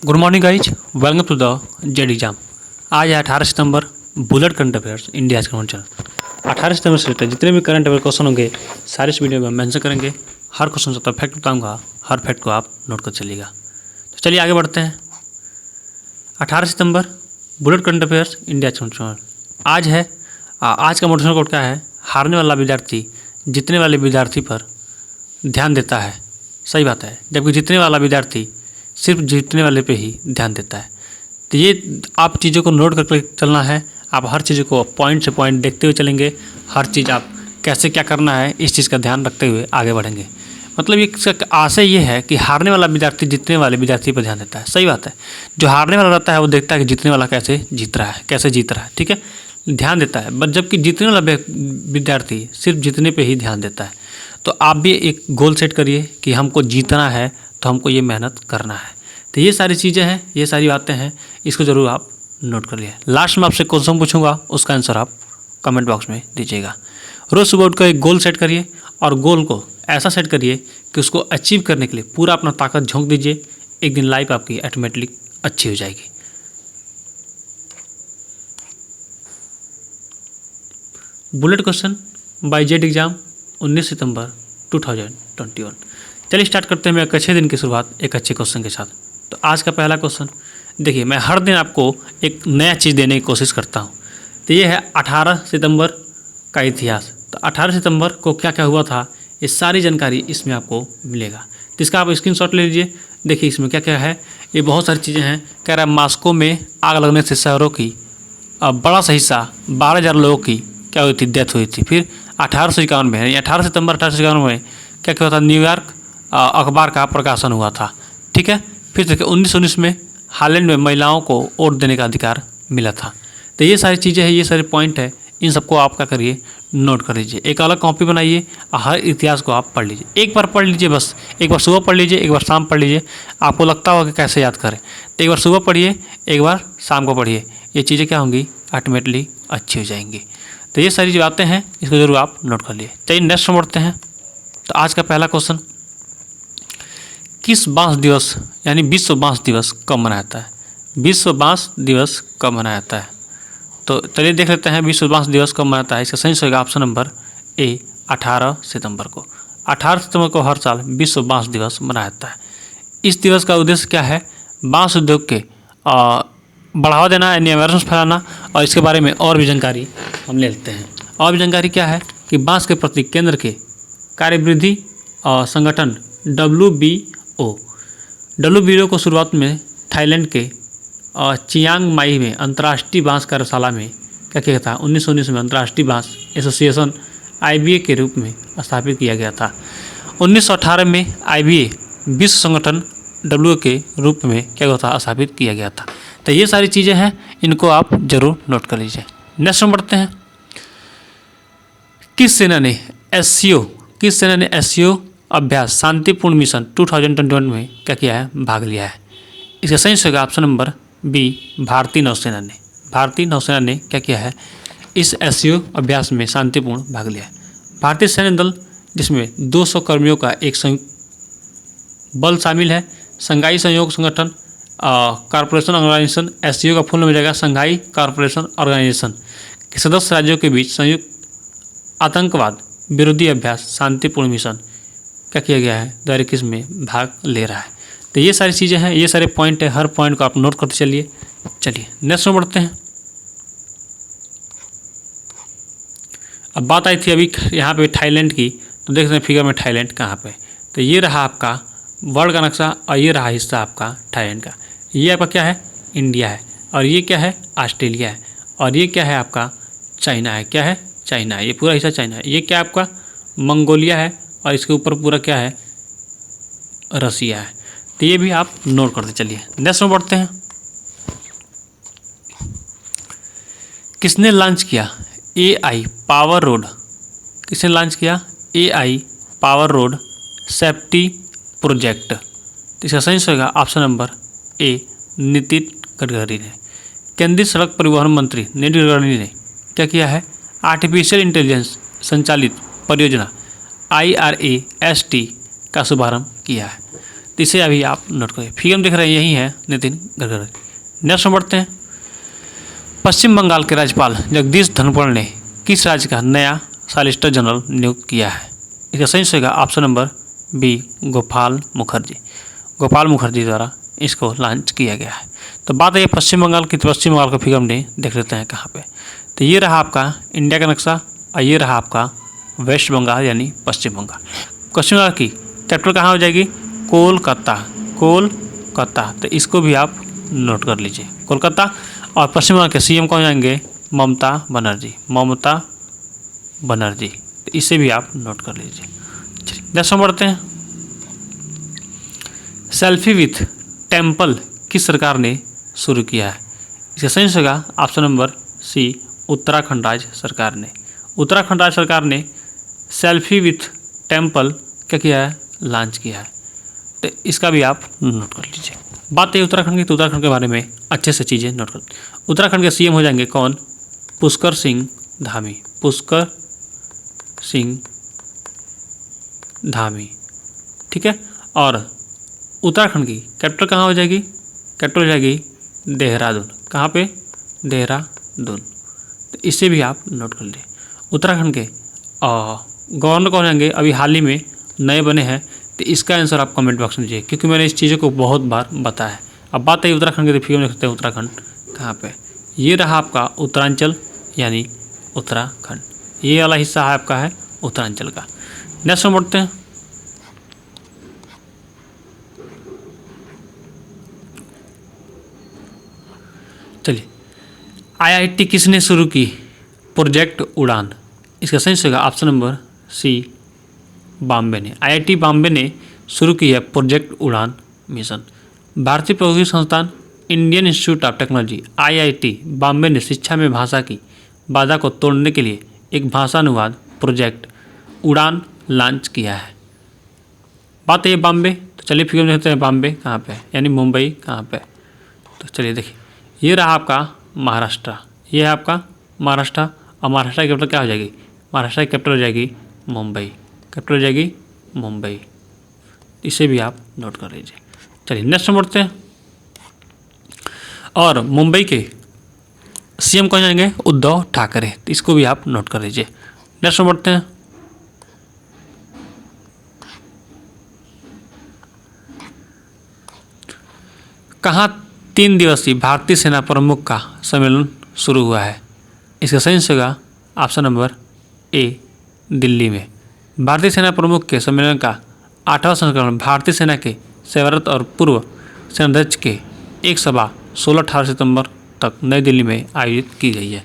Good morning guys, welcome to the Z exam. आज है 18 सितंबर, bullet current affairs India current channel. 18 सितंबर से रिलेटेड जितने भी करंट अफेयर क्वेश्चन होंगे सारे इस वीडियो में हम मेंशन करेंगे। हर क्वेश्चन का फैक्ट बताऊंगा, हर फैक्ट को आप नोट कर चलिएगा। तो चलिए आगे बढ़ते हैं। 18 सितंबर bullet current affairs India current channel. आज का मोटिवेशनल कोट क्या है? हारने वाला विद्यार्थी जीतने वाले विद्यार्थी पर ध्यान देता है। सही बात है, जबकि जीतने वाला विद्यार्थी सिर्फ जीतने वाले पे ही ध्यान देता है। तो ये आप चीज़ों को नोट करके चलना है। आप हर चीज़ को पॉइंट से पॉइंट देखते हुए चलेंगे। हर चीज़ आप कैसे क्या करना है इस चीज़ का ध्यान रखते हुए आगे बढ़ेंगे। मतलब ये इसका आशय ये है कि हारने वाला विद्यार्थी जीतने वाले विद्यार्थी पर ध्यान देता है। सही बात है, जो हारने वाला रहता है वो देखता है कि जीतने वाला कैसे जीत रहा है, कैसे जीत रहा है। ठीक है, ध्यान देता है। बट जबकि जीतने वाला विद्यार्थी सिर्फ जीतने पे ही ध्यान देता है। तो आप भी एक गोल सेट करिए कि हमको जीतना है तो हमको ये मेहनत करना है। तो ये सारी चीज़ें हैं, ये सारी बातें हैं, इसको ज़रूर आप नोट कर लिए। लास्ट में आपसे क्वेश्चन पूछूंगा, उसका आंसर आप कमेंट बॉक्स में दीजिएगा। रोज़ सुबह उठ कर एक गोल सेट करिए और गोल को ऐसा सेट करिए कि उसको अचीव करने के लिए पूरा अपना ताकत झोंक दीजिए। एक दिन लाइफ आपकी ऑटोमेटिकली अच्छी हो जाएगी। Bullet question by Z exam 19 सितंबर 2021। चलिए स्टार्ट करते हैं एक अच्छे दिन की शुरुआत एक अच्छे क्वेश्चन के साथ। तो आज का पहला क्वेश्चन देखिए, मैं हर दिन आपको एक नया चीज़ देने की कोशिश करता हूँ। तो ये है 18 सितंबर का इतिहास। तो 18 सितंबर को क्या क्या हुआ था, ये सारी जानकारी इसमें आपको मिलेगा। तो इसका आप स्क्रीनशॉट ले लीजिए। देखिए इसमें क्या क्या है, ये बहुत सारी चीज़ें हैं। कह रहा है मॉस्को में आग लगने से शहरों की बड़ा सा हिस्सा 12,000 लोगों की क्या हुई थी, डेथ हुई थी। फिर 1851 में, यानी 18 सितंबर 1851 में क्या क्या हुआ था, न्यूयॉर्क अखबार का प्रकाशन हुआ था। ठीक है, फिर देखिए 1919 में हालैंड में महिलाओं को वोट देने का अधिकार मिला था। तो ये सारी चीज़ें हैं, ये सारे पॉइंट है, इन सबको आप क्या करिए, नोट कर लीजिए। एक अलग कॉपी बनाइए, हर इतिहास को आप पढ़ लीजिए। एक बार पढ़ लीजिए, बस एक बार सुबह पढ़ लीजिए, एक बार शाम पढ़ लीजिए। आपको लगता होगा कि कैसे याद करें, तो एक बार सुबह पढ़िए, एक बार शाम को पढ़िए। ये चीज़ें क्या होंगी, ऑटोमेटिकली अच्छी हो जाएंगी। तो ये सारी जो बातें हैं इसको ज़रूर आप नोट कर लिए। चलिए नेक्स्ट बढ़ते हैं। तो आज का पहला क्वेश्चन, किस बांस दिवस यानी विश्व बांस दिवस कब मनाया जाता है? विश्व बांस दिवस कब मनाया जाता है? तो चलिए देख लेते हैं विश्व बांस दिवस कब मनाता है। इसका सही होगा ऑप्शन नंबर ए, 18 सितंबर को। 18 सितंबर को हर साल विश्व बांस दिवस मनाया जाता है। इस दिवस का उद्देश्य क्या है? बांस उद्योग के बढ़ावा देना, यानी अवेयरनेस फैलाना, और इसके बारे में और भी जानकारी हम ले लेते हैं। और भी जानकारी क्या है कि बांस के प्रति केंद्र के कार्यवृद्धि संगठन WBO को शुरुआत में थाईलैंड के चियांग माई में अंतर्राष्ट्रीय बांस कार्यशाला में क्या किया था, 1919 में अंतर्राष्ट्रीय बांस एसोसिएशन IBA के रूप में स्थापित किया गया था। 1918 में IBA विश्व संगठन WBO के रूप में क्या हुआ था, स्थापित किया गया था। तो ये सारी चीज़ें हैं, इनको आप जरूर नोट कर लीजिए। नेक्स्ट में बढ़ते हैं। किस सेना ने SCO अभ्यास शांतिपूर्ण मिशन 2021 में क्या किया है, भाग लिया है? इसका सही होगा ऑप्शन नंबर बी, भारतीय नौसेना ने। भारतीय नौसेना ने क्या किया है, इस SCO अभ्यास में शांतिपूर्ण भाग लिया है। भारतीय सैन्य दल जिसमें 200 कर्मियों का एक संयुक्त बल शामिल है। शंघाई सहयोग संगठन कॉरपोरेशन ऑर्गेनाइजेशन, SCO का फुल नाम हो जाएगा शंघाई कॉरपोरेशन ऑर्गेनाइजेशन के सदस्य राज्यों के बीच संयुक्त आतंकवाद विरोधी अभ्यास शांतिपूर्ण मिशन क्या किया गया है, 2021 में भाग ले रहा है। तो ये सारी चीज़ें हैं, ये सारे पॉइंट है, हर पॉइंट को आप नोट करते चलिए। चलिए नेक्स्ट में बढ़ते हैं। अब बात आई थी अभी यहाँ पे थाईलैंड की, तो देख सकते हैं फिगर में थाईलैंड कहाँ पे। तो ये रहा आपका वर्ल्ड का नक्शा और ये रहा हिस्सा आपका थाईलैंड का। ये आपका क्या है, इंडिया है, और ये क्या है, ऑस्ट्रेलिया है, और ये क्या है आपका, चाइना है। क्या है, चाइना है। ये पूरा हिस्सा चाइना है। ये क्या आपका, मंगोलिया है, और इसके ऊपर पूरा क्या है, रसिया है। तो ये भी आप नोट करते चलिए। नेक्स्ट में बढ़ते हैं। किसने लॉन्च किया AI पावर रोड? किसने लॉन्च किया AI power road safety project? तो इसका सही होगा option number A, Nitin Gadkari ने। केंद्रीय सड़क परिवहन मंत्री नितिन गडकरी ने क्या किया है, आर्टिफिशियल इंटेलिजेंस संचालित परियोजना IRAST का शुभारंभ किया है। तो इसे अभी आप नोट करें। फिगर देख रहे हैं यही है नितिन गडकरी। नेक्स्ट बढ़ते हैं। पश्चिम बंगाल के राज्यपाल जगदीश धनखड़ ने किस राज्य का नया सॉलिसिटर जनरल नियुक्त किया है? इसका सही होगा option number B, Gopal Mukherjee. Gopal Mukherjee द्वारा इसको लॉन्च किया गया है। तो बात है पश्चिम बंगाल की, तो पश्चिम बंगाल का फिगर हम देख लेते हैं कहाँ पे। तो ये रहा आपका इंडिया का नक्शा और ये रहा आपका वेस्ट बंगाल यानी पश्चिम बंगाल। पश्चिम बंगाल की कैपिटल कहाँ हो जाएगी? कोलकाता। कोलकाता, तो इसको भी आप नोट कर लीजिए, कोलकाता। और पश्चिम बंगाल के सीएम कौन जाएंगे? ममता बनर्जी। ममता बनर्जी, तो इसे भी आप नोट कर लीजिए। चलिए नेक्स्ट बढ़ते हैं। सेल्फी विथ टेम्पल किस सरकार ने शुरू किया है? इसका सही होगा ऑप्शन नंबर सी, उत्तराखंड राज्य सरकार ने। उत्तराखंड राज्य सरकार ने सेल्फी विथ टेम्पल क्या किया है? लॉन्च किया है। तो इसका भी आप नोट कर लीजिए। बात है उत्तराखंड की, तो उत्तराखंड के बारे में अच्छे से चीज़ें नोट कर। उत्तराखंड के सीएम हो जाएंगे कौन? पुष्कर सिंह धामी। पुष्कर सिंह धामी, ठीक है। और उत्तराखंड की कैपिटल कहाँ हो जाएगी? कैपिटल हो जाएगी देहरादून। कहाँ पे? देहरादून, तो इसे भी आप नोट कर लीजिए। उत्तराखंड के गवर्नर कौन होंगे? अभी हाल ही में नए बने हैं, तो इसका आंसर आप कमेंट बॉक्स में दीजिए, क्योंकि मैंने इस चीज़ों को बहुत बार बताया है। अब बात है उत्तराखंड के, फिगर में देख सकते हैं उत्तराखंड कहाँ पे। ये रहा आपका उत्तरांचल यानी उत्तराखंड। ये वाला हिस्सा है आपका है उत्तरांचल का। नेक्स्ट में बढ़ते हैं। चलिए, आईआईटी किसने शुरू की? प्रोजेक्ट उड़ान। इसका सही होगा ऑप्शन नंबर सी, बॉम्बे ने। आईआईटी बॉम्बे ने शुरू की है प्रोजेक्ट उड़ान मिशन। भारतीय प्रौद्योगिकी संस्थान, Indian institute of technology, IIT Bombay ने शिक्षा में भाषा की बाधा को तोड़ने के लिए एक भाषा अनुवाद प्रोजेक्ट उड़ान लॉन्च किया है। बात है बॉम्बे, तो चलिए फिगर में देखते हैं बॉम्बे कहाँ पे है, यानी मुंबई कहाँ पे है। तो चलिए देखिए, ये रहा आपका महाराष्ट्र, ये है आपका महाराष्ट्र। और महाराष्ट्र की कैपिटल क्या हो जाएगी? महाराष्ट्र की कैपिटल हो जाएगी मुंबई। कैपिटल हो जाएगी मुंबई, इसे भी आप नोट कर लीजिए। चलिए नेक्स्ट बढ़ते हैं। और मुंबई के सीएम कौन जाएंगे? उद्धव ठाकरे, तो इसको भी आप नोट कर लीजिए। नेक्स्ट बढ़ते हैं। कहाँ 3 दिवसीय भारतीय सेना प्रमुख का सम्मेलन शुरू हुआ है? इसका सही होगा ऑप्शन नंबर ए, दिल्ली में। भारतीय सेना प्रमुख के सम्मेलन का 8वां संस्करण भारतीय सेना के सेवारत और पूर्व सेनाध्यक्ष के एक सभा 16-18 सितंबर तक नई दिल्ली में आयोजित की गई है।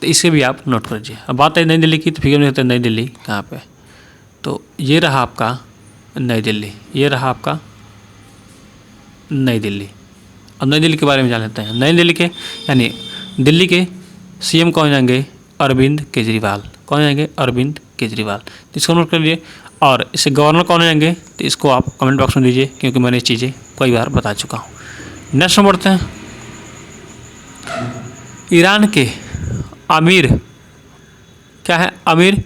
तो इसे भी आप नोट कर लीजिए। अब बात है नई दिल्ली की, तो फिगर में होता है नई दिल्ली कहाँ पे? तो ये रहा आपका नई दिल्ली, ये रहा आपका नई दिल्ली। अब नई दिल्ली के बारे में जान लेते हैं। नई दिल्ली के यानी दिल्ली के सीएम कौन जाएंगे? अरविंद केजरीवाल। कौन जाएंगे? अरविंद केजरीवाल, तो इसको नोट कर लीजिए। और इसे गवर्नर कौन जाएंगे? तो इसको आप कमेंट बॉक्स में दीजिए, क्योंकि मैंने ये चीज़ें कई बार बता चुका हूँ। नेक्स्ट बढ़ते हैं। ईरान के अमीर क्या है? अमीर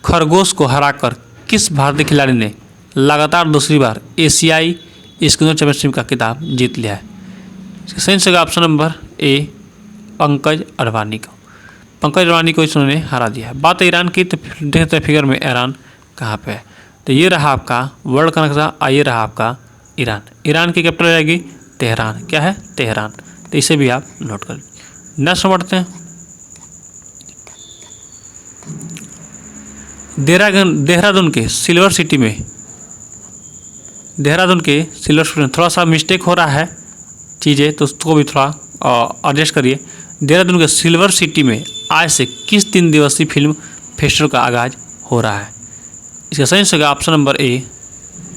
खरगोश को हराकर किस भारतीय खिलाड़ी ने लगातार दूसरी बार एशियाई स्कूनर चैंपियनशिप का खिताब जीत लिया है? सही होगा option number A, Pankaj Advani को। पंकज अडवाणी को इन्होंने हरा दिया है। बात है ईरान की, तो देखते हैं फिगर में ईरान कहाँ पे है। तो ये रहा आपका वर्ल्ड का नक्शा और ये रहा आपका ईरान। ईरान की कैपिटल रहेगी तेहरान। क्या है? तेहरान, तो इसे भी आप नोट कर लीजिए। नेक्स्ट बढ़ते हैं। देहरादून के सिल्वर सिटी में थोड़ा सा मिस्टेक हो रहा है चीज़ें, तो उसको भी थोड़ा एडजस्ट करिए। देहरादून के सिल्वर सिटी में आज से किस 3 दिवसीय फिल्म फेस्टिवल का आगाज हो रहा है? इसका सही होगा option number A,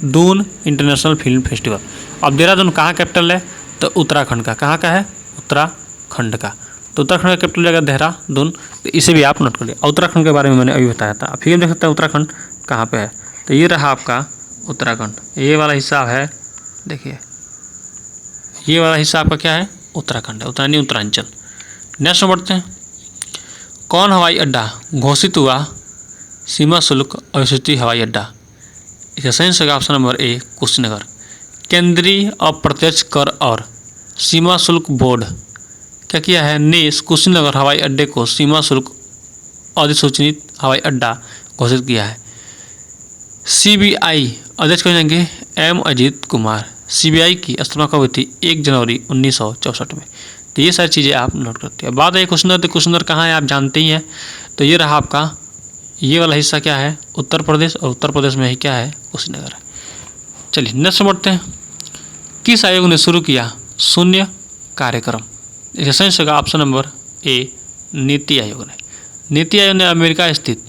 Doon international film festival. अब देहरादून कहाँ कैपिटल है? तो उत्तराखंड का। कहाँ का है? उत्तराखंड का। तो उत्तराखंड का कैपिटल जाएगा देहरादून, तो इसे भी आप नोट कर लिया। उत्तराखंड के बारे में मैंने अभी बताया था। फिर देख सकते हैं उत्तराखंड कहाँ पे है। तो ये रहा आपका उत्तराखंड, ये वाला हिस्सा है, देखिए ये वाला हिस्सा आपका क्या है? उत्तराखंड है, उत्तरांचल। नेक्स्ट बढ़ते हैं। कौन हवाई अड्डा घोषित हुआ सीमा शुल्क अस्थायी हवाई अड्डा? इसका सही होगा ऑप्शन नंबर ए, कुशीनगर। केंद्रीय अप्रत्यक्ष कर और सीमा शुल्क बोर्ड क्या किया है ने कुशीनगर हवाई अड्डे को सीमा शुल्क अधिसूचित हवाई अड्डा घोषित किया है। सीबीआई अध्यक्ष कौन जाएंगे? एम अजीत कुमार। सीबीआई की स्थापना कब हुई थी? 1 जनवरी 1964 में। तो ये सारी चीज़ें आप नोट करते हैं। बात है कुशीनगर, तो कुशीनगर कहाँ है आप जानते ही हैं। तो ये रहा आपका ये वाला हिस्सा क्या है? उत्तर प्रदेश, और उत्तर प्रदेश में ही क्या है? कुशीनगर है। चलिए नेक्स्ट बढ़ते हैं। किस आयोग ने शुरू किया शून्य कार्यक्रम? इसका सही होगा option number A NITI Aayog ने। नीति आयोग ने अमेरिका स्थित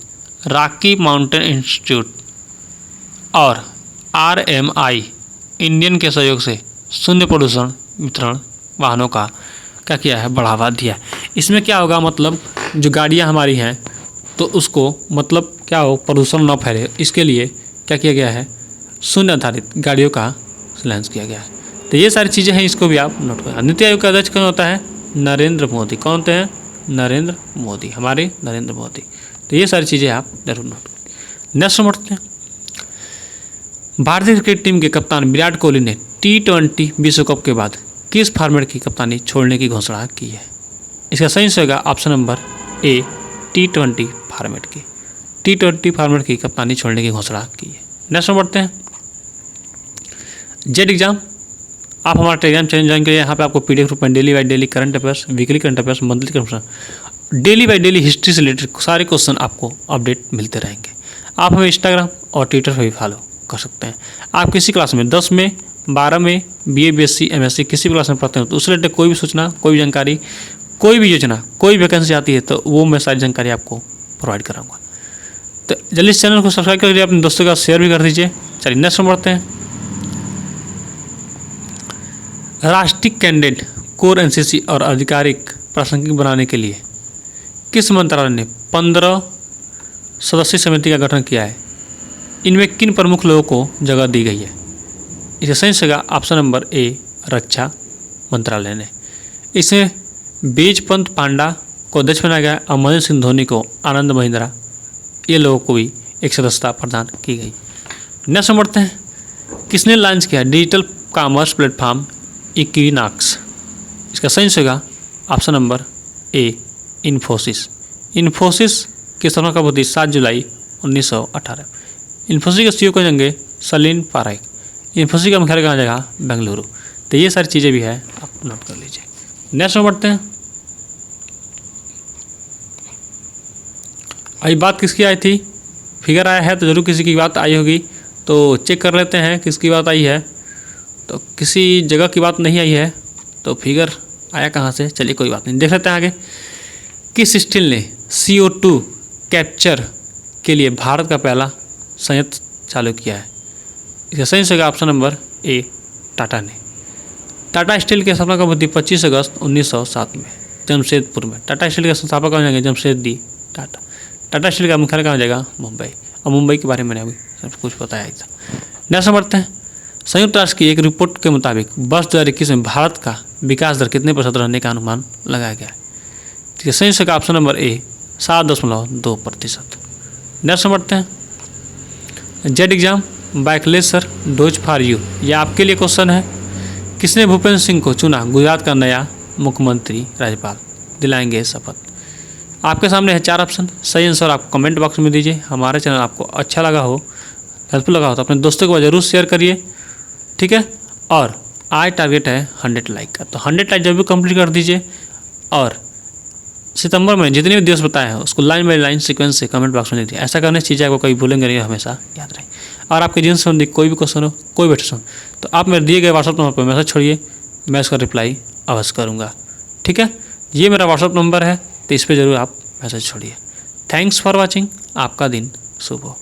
रॉकी माउंटेन इंस्टीट्यूट और RMI इंडियन के सहयोग से शून्य प्रदूषण वितरण वाहनों का क्या किया है? बढ़ावा दिया है। इसमें क्या होगा, मतलब जो गाड़ियां हमारी हैं तो उसको मतलब क्या हो, प्रदूषण न फैले, इसके लिए क्या किया गया है? शून्य आधारित गाड़ियों का लॉन्च किया गया है। तो ये सारी चीज़ें हैं, इसको भी आप नोट करें। नीति आयोग का अध्यक्ष कौन होता है? नरेंद्र मोदी। कौन होते हैं? नरेंद्र मोदी, हमारे नरेंद्र मोदी। तो ये सारी चीज़ें आप जरूर नोट करें। नेक्स्ट बढ़ते हैं। भारतीय क्रिकेट टीम के कप्तान विराट कोहली ने T20 विश्व कप के बाद किस फॉर्मेट की कप्तानी छोड़ने की घोषणा की है? इसका सही होगा option number A T20 format की। T20 फॉर्मेट की कप्तानी छोड़ने की घोषणा की है। नेक्स्ट बढ़ते हैं। जेट एग्जाम, आप हमारा टेलीग्राम चैनल ज्वाइन करिए। यहाँ पे आपको PDF रूप में daily by daily current affairs, weekly current affairs, monthly current affairs, daily by daily history से रिलेटेड सारे क्वेश्चन आपको अपडेट मिलते रहेंगे। आप हमें इंस्टाग्राम और ट्विटर पर भी फॉलो कर सकते हैं। आप किसी क्लास में 10 में 12 में BA BSc MSc किसी भी क्लास में पढ़ते हो तो उससे रिलेटेड कोई भी सूचना, कोई भी जानकारी, कोई भी योजना, कोई वैकेंसी आती है तो वो मैं सारी जानकारी आपको प्रोवाइड कराऊंगा। तो जल्दी इस चैनल को सब्सक्राइब कर लीजिए, अपने दोस्तों का शेयर भी कर दीजिए। चलिए नेक्स्ट बढ़ते हैं। राष्ट्रीय कैडेट कोर NCC और आधिकारिक प्रासंगिक बनाने के लिए किस मंत्रालय ने 15 सदस्यीय समिति का गठन किया है? इनमें किन प्रमुख लोगों को जगह दी गई है? इसे सही होगा ऑप्शन नंबर ए रक्षा मंत्रालय ने। इसमें बीजपंत पांडा को अध्यक्ष बनाया गया और महेंद्र सिंह धोनी को आनंद महिंद्रा, ये लोगों को भी एक सदस्यता प्रदान की गई। नेक्स्ट बढ़ते हैं। किसने लॉन्च किया डिजिटल कॉमर्स प्लेटफॉर्म इक्विनॉक्स? इसका सही होगा option number A Infosys. Infosys की स्थापना कब होती? 7 जुलाई 1918। इन्फोसिस के CEO कौन होंगे? सलीम पाराइक। इन्फोसिस का मुख्यालय कहाँ जाएगा? बेंगलुरु। तो ये सारी चीज़ें भी है, आप नोट कर लीजिए। नेक्स्ट में बढ़ते हैं। अभी बात किसकी आई थी? फिगर आया है तो जरूर किसी की बात आई होगी, तो चेक कर लेते हैं किसकी बात आई है। तो किसी जगह की बात नहीं आई है, तो फिगर आया कहाँ से? चलिए कोई बात नहीं, देख लेते हैं आगे। किस स्टील ने CO2 कैप्चर के लिए भारत का पहला संयंत्र चालू किया है? इसका सही होगा ऑप्शन नंबर ए टाटा ने। टाटा स्टील की स्थापना कब होती? 25 अगस्त 1907 में जमशेदपुर में। टाटा स्टील के संस्थापक कौन जाएंगे? जमशेदजी टाटा। टाटा स्टील का मुख्यालय कहाँ जाएगा? मुंबई। और मुंबई के बारे में मैंने अभी सब कुछ बताया था। नेक्स्ट बढ़ते हैं। संयुक्त राष्ट्र की एक रिपोर्ट के मुताबिक वर्ष 2021 में भारत का विकास दर कितने % रहने का अनुमान लगाया गया है? ठीक है, सही होगा ऑप्शन नंबर ए 7.2%। नेक्स्ट बढ़ते हैं। जेट एग्जाम बाइकलेसर डोज फॉर यू, यह आपके लिए क्वेश्चन है। किसने भूपेंद्र सिंह को चुना गुजरात का नया मुख्यमंत्री राज्यपाल? दिलाएंगे शपथ। आपके सामने है 4 ऑप्शन, सही आंसर आप कमेंट बॉक्स में दीजिए। हमारा चैनल आपको अच्छा लगा हो, हेल्पफुल लगा हो तो अपने दोस्तों के बाद जरूर शेयर करिए, ठीक है। और आज टारगेट है 100 लाइक का, तो 100 लाइक जब भी कंप्लीट कर दीजिए। और सितंबर में जितने भी दिवस बताए हैं उसको लाइन बाई लाइन सीक्वेंस से कमेंट बॉक्स में दीजिए। ऐसा करने से चीज़ें आपको कभी भूलेंगे नहीं, हमेशा याद रहे। और आपके जीवन संबंधी कोई भी क्वेश्चन हो, कोई भी क्वेश्चन हो, तो आप मेरे दिए गए व्हाट्सअप नंबर पर मैसेज छोड़िए, मैं उसका रिप्लाई अवश्य करूँगा, ठीक है। ये मेरा व्हाट्सअप नंबर है, तो इस पर ज़रूर आप मैसेज छोड़िए। Thanks for watching. आपका दिन शुभ हो।